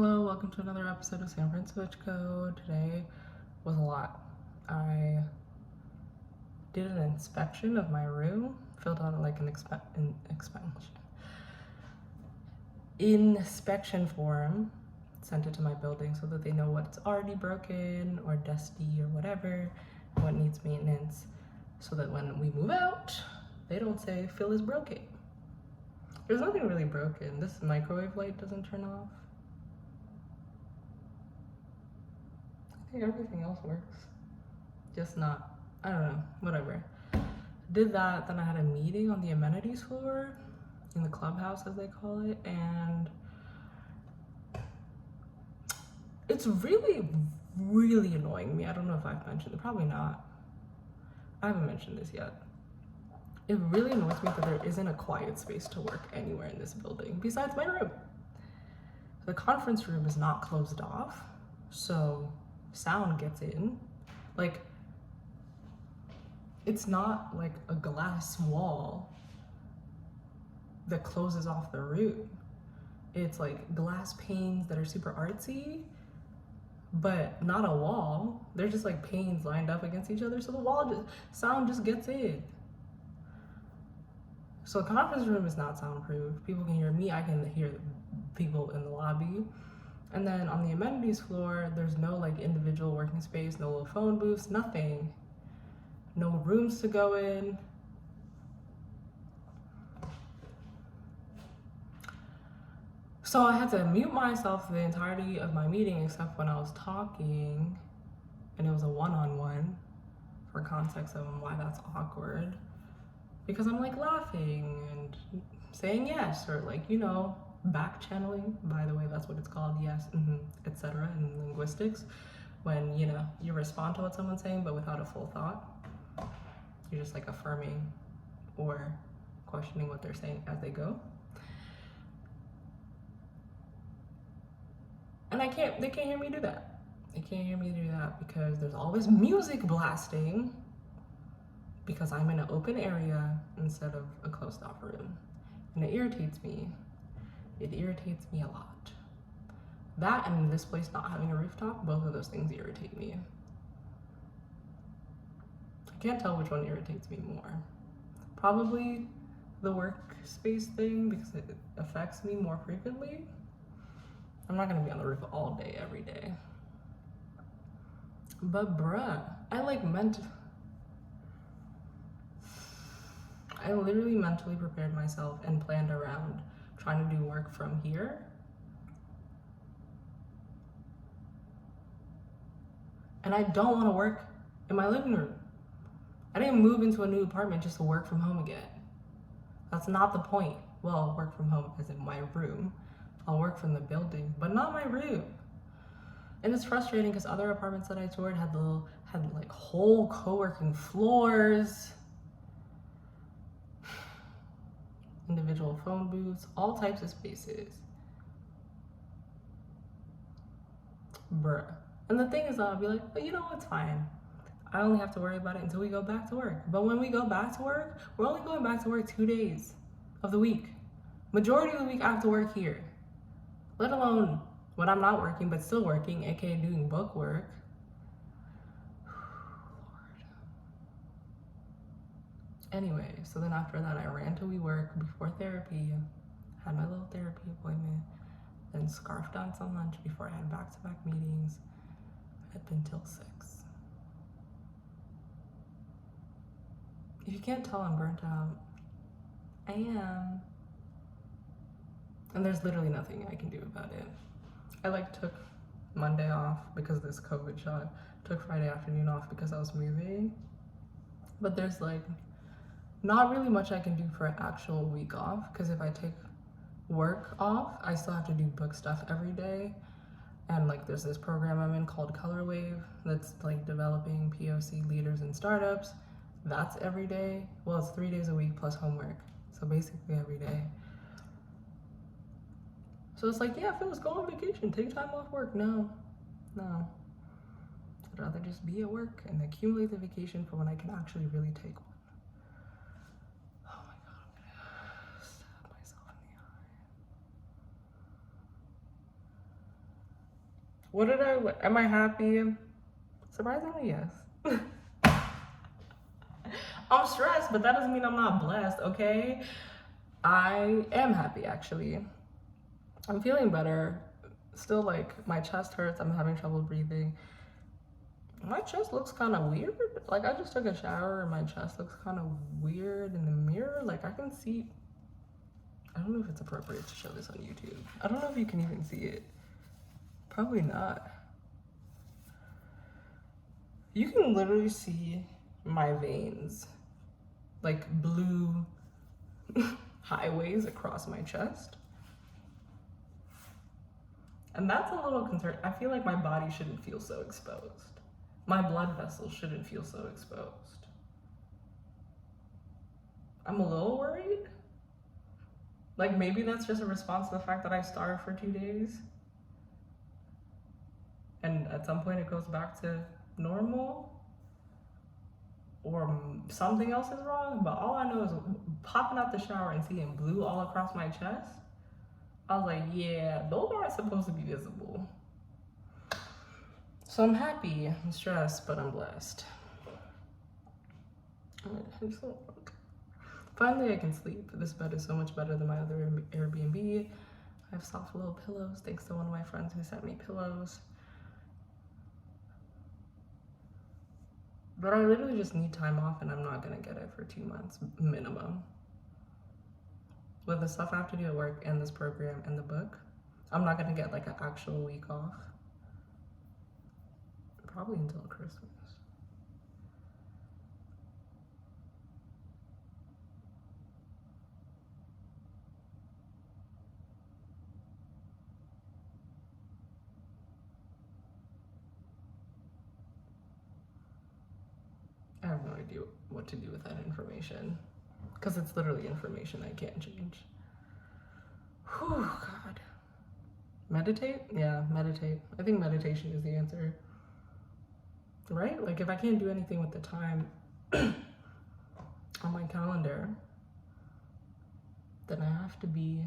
Hello, welcome to another episode of Fran-Switch. Today was a lot. I did an inspection of my room, filled out like an inspection form, sent it to my building so that they know what's already broken or dusty or whatever, what needs maintenance, so that when we move out, they don't say Phil is broken. There's nothing really broken. This microwave light doesn't turn off. I think everything else works. Just not, I don't know, whatever. Did that, then I had a meeting on the amenities floor, in the clubhouse as they call it, and it's really, really annoying me. I don't know if I've mentioned it, probably not. I haven't mentioned this yet. It really annoys me that there isn't a quiet space to work anywhere in this building besides my room. The conference room is not closed off, so sound gets in. Like, it's not like a glass wall that closes off the room. It's like glass panes that are super artsy, but not a wall. They're just like panes lined up against each other, so the sound just gets in. So the conference room is not soundproof. People can hear me, I can hear people in the lobby. And then on the amenities floor, there's no like individual working space, no little phone booths, nothing. No rooms to go in. So I had to mute myself the entirety of my meeting except when I was talking, and it was a one-on-one for context of why that's awkward. Because I'm like laughing and saying yes, or like, you know, back channeling, by the way, that's what it's called, yes, etc. in linguistics, when, you know, you respond to what someone's saying but without a full thought. You're just like affirming or questioning what they're saying as they go. And they can't hear me do that. They can't hear me do that because there's always music blasting, because I'm in an open area instead of a closed off room. And it irritates me. It irritates me a lot. That and this place not having a rooftop, both of those things irritate me. I can't tell which one irritates me more. Probably the workspace thing, because it affects me more frequently. I'm not gonna be on the roof all day, every day. But bruh, I literally mentally prepared myself and planned around trying to do work from here. And I don't want to work in my living room. I didn't move into a new apartment just to work from home again. That's not the point. Well, I'll work from home as in my room. I'll work from the building, but not my room. And it's frustrating because other apartments that I toured had like whole co-working floors, individual phone booths, all types of spaces. Bruh. And the thing is, I'll be like, well, you know, it's fine. I only have to worry about it until we go back to work. But when we go back to work, we're only going back to work 2 days of the week. Majority of the week I have to work here. Let alone when I'm not working but still working, aka doing book work. Lord. Anyway, so then after that I ran to WeWork before therapy, had my little therapy appointment, then scarfed on some lunch before I had back-to-back meetings. Up until 6. If you can't tell, I'm burnt out. I am. And there's literally nothing I can do about it. I took Monday off because of this COVID shot. Took Friday afternoon off because I was moving. But there's not really much I can do for an actual week off, because if I take work off, I still have to do book stuff every day. And there's this program I'm in called Color Wave that's developing POC leaders in startups. That's every day. Well, it's 3 days a week plus homework. So basically every day. So it's yeah, Phyllis, go on vacation, take time off work. No. I'd rather just be at work and accumulate the vacation for when I can actually really take one. Oh my God, I'm gonna stab myself in the eye. What did am I happy? Surprisingly, yes. I'm stressed, but that doesn't mean I'm not blessed, okay? I am happy, actually. I'm feeling better. Still, like, my chest hurts. I'm having trouble breathing. My chest looks kind of weird. Like, I just took a shower and my chest looks kind of weird in the mirror. Like, I can see. I don't know if it's appropriate to show this on YouTube. I don't know if you can even see it. Probably not. You can literally see my veins, like blue highways across my chest. And that's a little concern. I feel like my body shouldn't feel so exposed. My blood vessels shouldn't feel so exposed. I'm a little worried. Like, maybe that's just a response to the fact that I starved for 2 days. And at some point it goes back to normal. Or something else is wrong. But all I know is popping out the shower and seeing blue all across my chest. I was like, yeah, those aren't supposed to be visible. So I'm happy, I'm stressed, but I'm blessed. Finally, I can sleep. This bed is so much better than my other Airbnb. I have soft little pillows, thanks to one of my friends who sent me pillows. But I literally just need time off, and I'm not gonna get it for 2 months minimum. With the stuff I have to do at work and this program and the book, I'm not gonna get like an actual week off. Probably until Christmas. I have no idea what to do with that information. Because it's literally information I can't change. Whew, God. Meditate? Yeah, meditate. I think meditation is the answer. Right? Like, if I can't do anything with the time on my calendar, then I have to be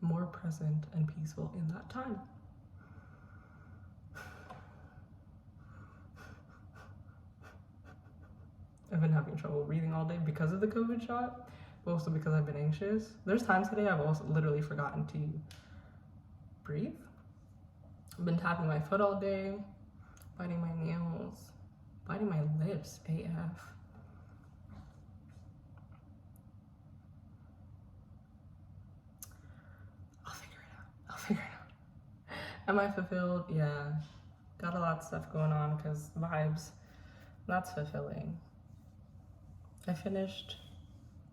more present and peaceful in that time. I've been having trouble breathing all day because of the COVID shot, but also because I've been anxious. There's times today I've also literally forgotten to breathe. I've been tapping my foot all day, biting my nails, biting my lips, AF. I'll figure it out. Am I fulfilled? Yeah. Got a lot of stuff going on because vibes. That's fulfilling. I finished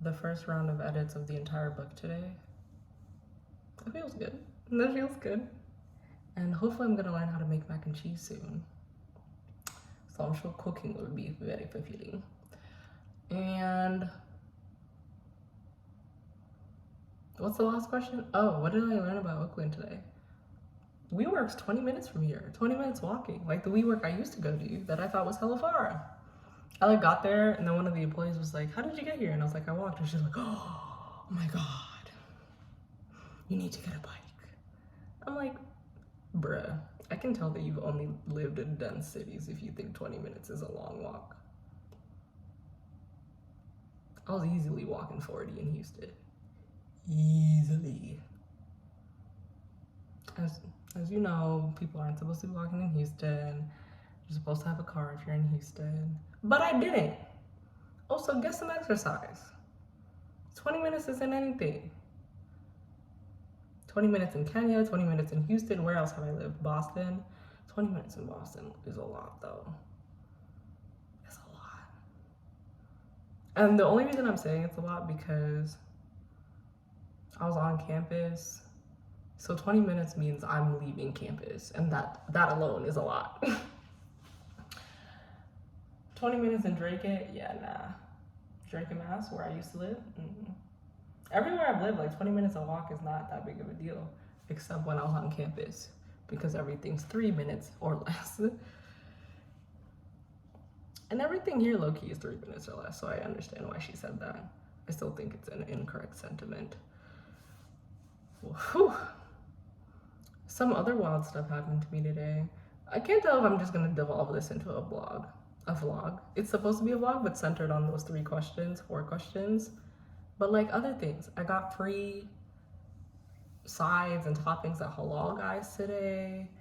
the first round of edits of the entire book today. It feels good. That feels good. And hopefully I'm gonna learn how to make mac and cheese soon. So I'm sure cooking will be very fulfilling. And what's the last question? Oh, what did I learn about Oakland today? WeWork's 20 minutes from here, 20 minutes walking. Like the WeWork I used to go to that I thought was hella far. I like got there and then one of the employees was like, how did you get here? And I was like, I walked. And she's like, oh my God, you need to get a bike. I'm like, bruh, I can tell that you've only lived in dense cities if you think 20 minutes is a long walk. I was easily walking 40 in Houston. Easily. As you know, people aren't supposed to be walking in Houston. You're supposed to have a car if you're in Houston. But I didn't. Also, get some exercise. 20 minutes isn't anything. 20 minutes in Kenya, 20 minutes in Houston. Where else have I lived? Boston. 20 minutes in Boston is a lot, though. It's a lot. And the only reason I'm saying it's a lot because I was on campus. So 20 minutes means I'm leaving campus, and that alone is a lot. 20 minutes in Drake, yeah, nah. Drake and Mass, where I used to live. Everywhere I've lived, like 20 minutes of walk is not that big of a deal, except when I was on campus, because everything's 3 minutes or less. And everything here low-key is 3 minutes or less, so I understand why she said that. I still think it's an incorrect sentiment. Whew. some other wild stuff happened to me today. I can't tell if I'm just gonna devolve this into a vlog. It's supposed to be a vlog, but centered on those 4 questions. But like other things, I got free sides and toppings at Halal Guys today.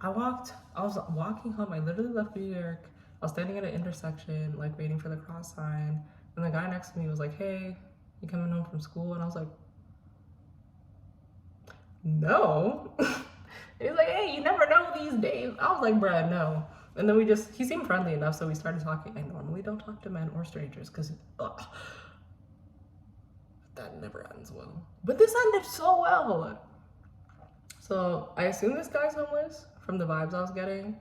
I was walking home. I literally left New York. I was standing at an intersection, like waiting for the cross sign. And the guy next to me was like, "Hey, you coming home from school?" And I was like, "No." He's like, "Hey, you never know these days." I was like, "Bruh, no." And then he seemed friendly enough, so we started talking. I normally don't talk to men or strangers because that never ends well. But this ended so well. So I assume this guy's homeless from the vibes I was getting.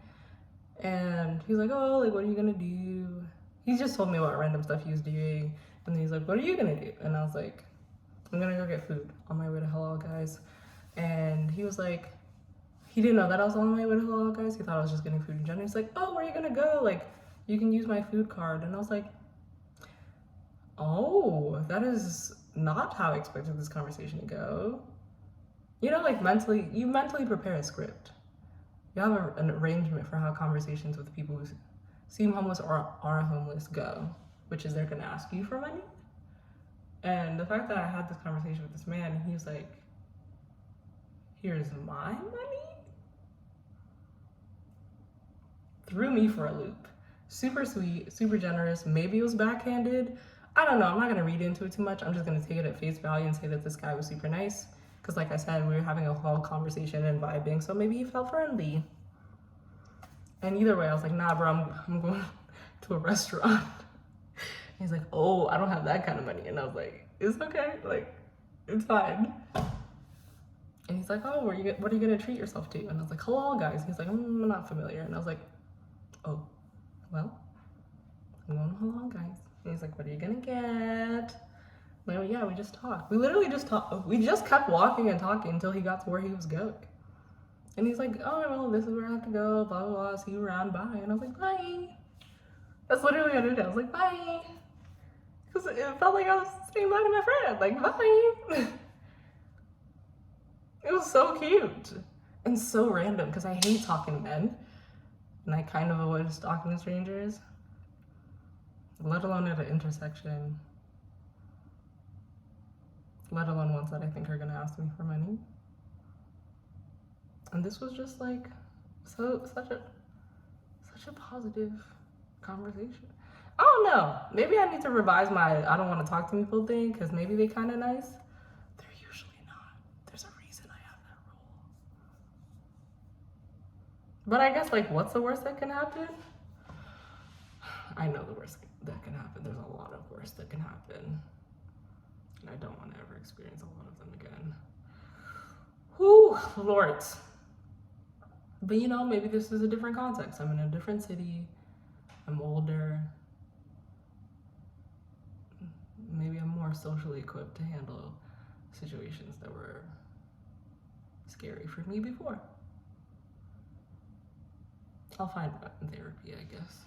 And he's like, "Oh, like, what are you gonna do?" He just told me about random stuff he was doing. And then he's like, "What are you gonna do?" And I was like, "I'm gonna go get food on my way to Halal Guys." And he was like, he didn't know that I was on my way to Halal Guys. He thought I was just getting food in general. He's like, "Oh, where are you gonna go? Like, you can use my food card." And I was like, "Oh, that is not how I expected this conversation to go." You know, like you mentally prepare a script. You have an arrangement for how conversations with people who seem homeless or are homeless go, which is they're gonna ask you for money. And the fact that I had this conversation with this man, and he was like, "Here's my money," threw me for a loop. Super sweet, super generous. Maybe it was backhanded. I don't know. I'm not gonna read into it too much. I'm just gonna take it at face value and say that this guy was super nice. Because like I said, we were having a whole conversation and vibing, so maybe he felt friendly. And either way, I was like, "Nah, bro, I'm going to a restaurant." He's like, "Oh, I don't have that kind of money." And I was like, "It's okay, like, it's fine." And he's like, "Oh, what are you gonna treat yourself to?" And I was like, "Halal Guys." He's like, "I'm not familiar." And I was like, "Oh, well, I'm going to Halal Guys." And he's like, "What are you gonna get?" Well, yeah, we just talked. We literally just talked. We just kept walking and talking until he got to where he was going. And he's like, "Oh, well, this is where I have to go, blah, blah, blah, see you around, bye." And I was like, "Bye." That's literally what I did. I was like, "Bye." Because it felt like I was saying bye to my friend. Like, bye. It was so cute. And so random, because I hate talking to men. And I kind of avoid talking to strangers. Let alone at an intersection. Let alone ones that I think are gonna ask me for money. And this was just like such a positive conversation. I don't know. Maybe I need to revise my "I don't want to talk to people" thing, because maybe they kind of nice. They're usually not. There's a reason I have that rule. But I guess, like, what's the worst that can happen? I know the worst that can happen. There's a lot of worst that can happen. And I don't want to ever experience a lot of them again. Whew, Lord. But you know, maybe this is a different context. I'm in a different city. I'm older. Maybe I'm more socially equipped to handle situations that were scary for me before. I'll find out in therapy, I guess.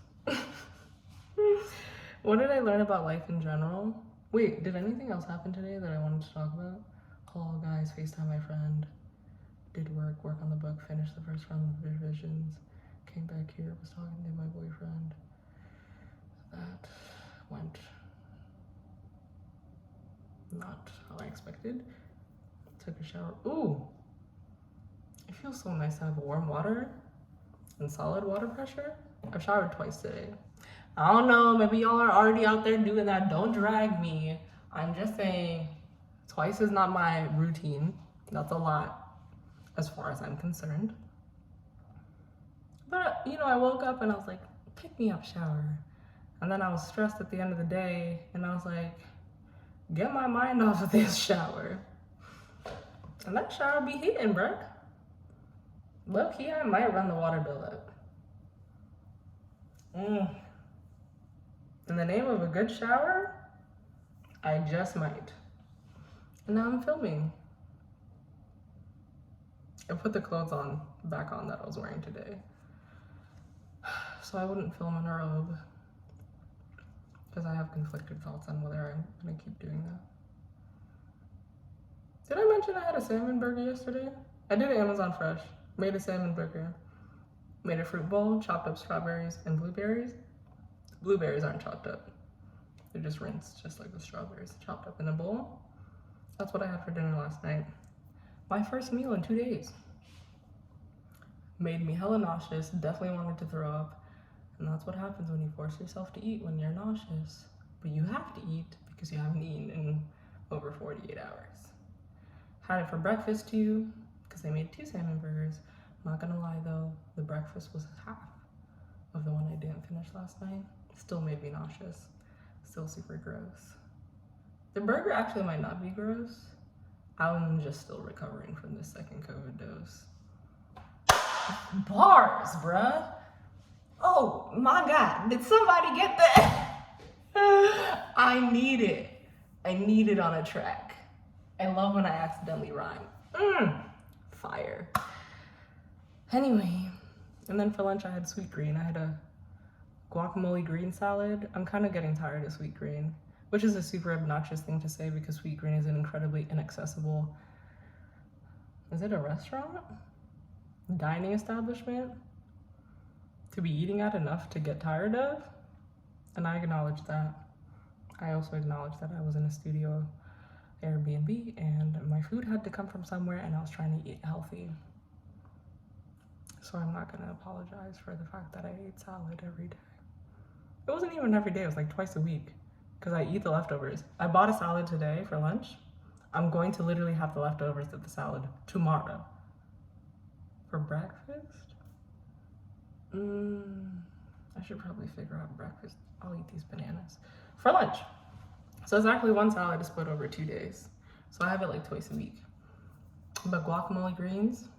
What did I learn about life in general? Wait, did anything else happen today that I wanted to talk about? Call guys, FaceTime my friend, did work on the book, finished the first round of revisions, came back here, was talking to my boyfriend. That went not how I expected. Took a shower. Ooh, it feels so nice to have warm water and solid water pressure. I've showered twice today. I don't know, maybe y'all are already out there doing that. Don't drag me. I'm just saying, twice is not my routine. That's a lot as far as I'm concerned. But, you know, I woke up and I was like, pick me up shower. And then I was stressed at the end of the day and I was like, get my mind off of this shower. And that shower be hitting, bruh. Low key, I might run the water bill up. In the name of a good shower, I just might. And now I'm filming. I put the clothes back on that I was wearing today, so I wouldn't film in a robe, because I have conflicted thoughts on whether I'm gonna keep doing that. Did I mention I had a salmon burger yesterday? I did Amazon Fresh. Made a salmon burger. Made a fruit bowl, chopped up strawberries and blueberries. Blueberries aren't chopped up. They're just rinsed, just like the strawberries, chopped up in a bowl. That's what I had for dinner last night. My first meal in 2 days. Made me hella nauseous, definitely wanted to throw up. And that's what happens when you force yourself to eat when you're nauseous. But you have to eat because you haven't eaten in over 48 hours. Had it for breakfast too, because they made 2 salmon burgers. Not gonna lie though, the breakfast was half of the one I didn't finish last night. Still made me nauseous. Still super gross. The burger actually might not be gross. I'm just still recovering from this second COVID dose. Bars, bruh. Oh my God, did somebody get that? I need it. I need it on a track. I love when I accidentally rhyme. Fire. Anyway, and then for lunch I had sweet green. I had a guacamole green salad. I'm kind of getting tired of sweet green, which is a super obnoxious thing to say because sweet green is an incredibly inaccessible, is it a restaurant? Dining establishment to be eating at enough to get tired of? And I acknowledge that. I also acknowledge that I was in a studio Airbnb and my food had to come from somewhere and I was trying to eat healthy. So I'm not gonna apologize for the fact that I ate salad every day. It wasn't even every day, it was like twice a week because I eat the leftovers. I bought a salad today for lunch. I'm going to literally have the leftovers of the salad tomorrow. For breakfast? I should probably figure out breakfast. I'll eat these bananas. For lunch. So it's actually one salad split over 2 days. So I have it like twice a week. But guacamole greens,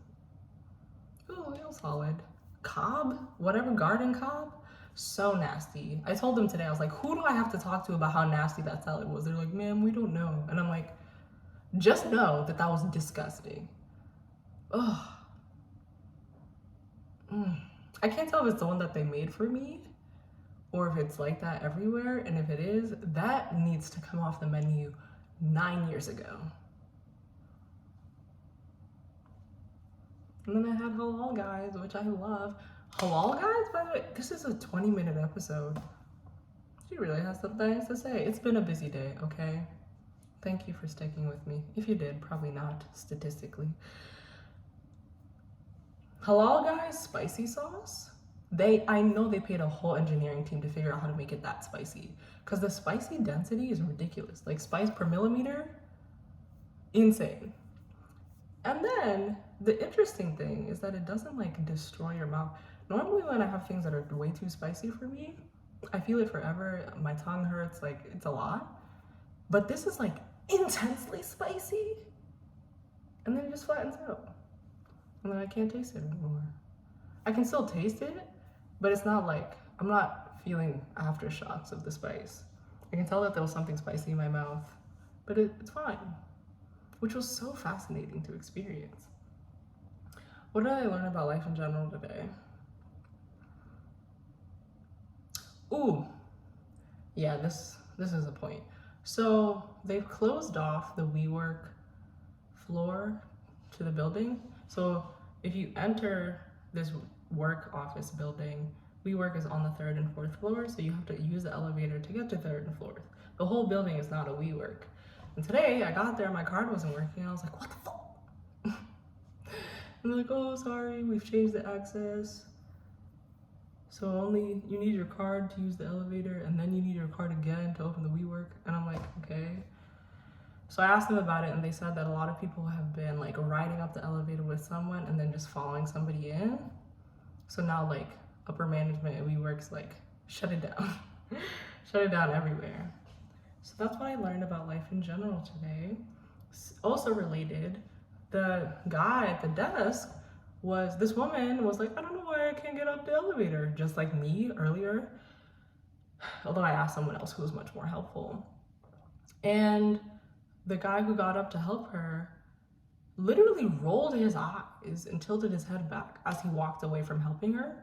ooh, real solid. Cobb, whatever, garden cob, so nasty. I told them today, I was like, who do I have to talk to about how nasty that salad was? They're like, ma'am, we don't know. And I'm like, just know that that was disgusting. Ugh. I can't tell if it's the one that they made for me or if it's like that everywhere. And if it is, that needs to come off the menu 9 years ago. And then I had halal guys, which I love. Halal guys, by the way, this is a 20-minute episode. She really has some things to say. It's been a busy day, okay? Thank you for sticking with me. If you did, probably not, statistically. Halal guys, spicy sauce. I know they paid a whole engineering team to figure out how to make it that spicy. Because the spicy density is ridiculous. Like spice per millimeter, insane. And then the interesting thing is that it doesn't like destroy your mouth. Normally when I have things that are way too spicy for me, I feel it forever. My tongue hurts, like it's a lot. But this is like intensely spicy. And then it just flattens out. And then I can't taste it anymore. I can still taste it, but it's not like, I'm not feeling aftershocks of the spice. I can tell that there was something spicy in my mouth, but it's fine, which was so fascinating to experience. What did I learn about life in general today? Ooh, yeah, this is a point. So they've closed off the WeWork floor to the building. So if you enter this work office building, WeWork is on the 3rd and 4th floor, so you have to use the elevator to get to 3rd and 4th. The whole building is not a WeWork. And today I got there, my card wasn't working. I was like, what the fuck? And they're like, oh, sorry, we've changed the access. So only you need your card to use the elevator, and then you need your card again to open the WeWork. And I'm like, okay. So I asked them about it, and they said that a lot of people have been like riding up the elevator with someone and then just following somebody in. So now like upper management at WeWork's like, shut it down. Shut it down everywhere. So that's what I learned about life in general today. Also related, the guy at the desk this woman was like, I don't know why I can't get up the elevator, just like me earlier. Although I asked someone else who was much more helpful. And the guy who got up to help her literally rolled his eyes and tilted his head back as he walked away from helping her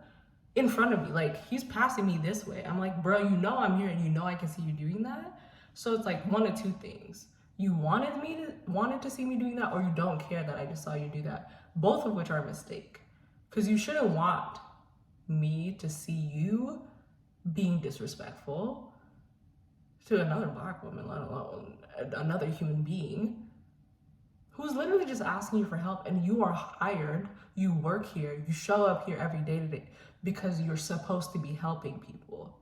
in front of me. Like, he's passing me this way. I'm like, bro, you know I'm here and you know I can see you doing that. So it's like one of two things. You wanted to see me doing that, or you don't care that I just saw you do that. both of which are a mistake. Because you shouldn't want me to see you being disrespectful to another Black woman, let alone another human being who's literally just asking you for help, and you are hired, you work here, you show up here every day to day because you're supposed to be helping people.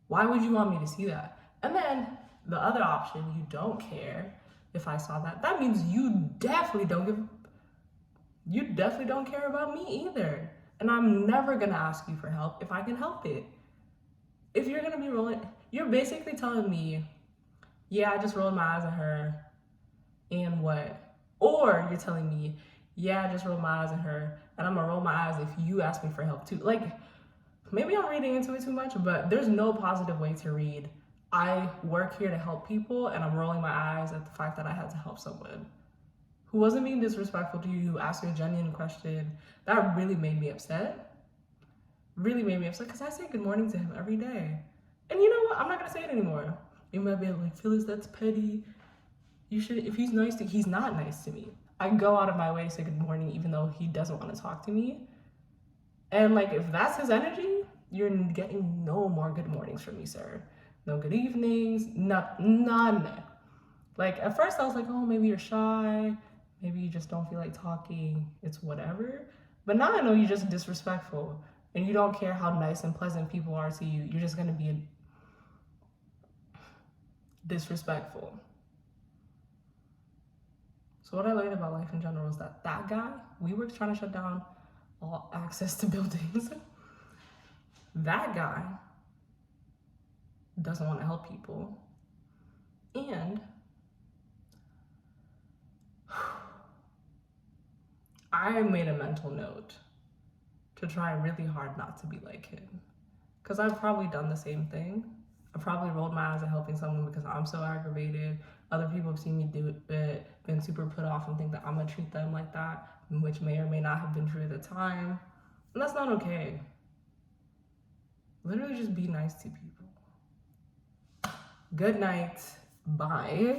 Why would you want me to see that? And then the other option, you don't care if I saw that. That means you definitely don't care about me either. And I'm never gonna ask you for help if I can help it. If you're gonna be rolling, you're basically telling me, yeah, I just rolled my eyes at her, and what? Or you're telling me, yeah, I just rolled my eyes at her, and I'm gonna roll my eyes if you ask me for help too. Like, maybe I'm reading into it too much, but there's no positive way to read, I work here to help people, and I'm rolling my eyes at the fact that I had to help someone who wasn't being disrespectful to you, who asked you a genuine question. That really made me upset. Really made me upset, because I say good morning to him every day. And you know what? I'm not gonna say it anymore. You might be like, Phyllis, that's petty. You should, if he's nice to, he's not nice to me. I go out of my way to say good morning, even though he doesn't want to talk to me. And like, if that's his energy, you're getting no more good mornings from me, sir. No good evenings, none. Like, at first I was like, oh, maybe you're shy. Maybe you just don't feel like talking. It's whatever. But now I know you're just disrespectful. And you don't care how nice and pleasant people are to you. You're just going to be disrespectful. So what I learned about life in general is that guy, WeWork's trying to shut down all access to buildings. That guy doesn't want to help people. And I made a mental note to try really hard not to be like him. Because I've probably done the same thing. I probably rolled my eyes at helping someone because I'm so aggravated. Other people have seen me do it, been super put off and think that I'm gonna treat them like that, which may or may not have been true at the time. And that's not okay. Literally just be nice to people. Good night. Bye.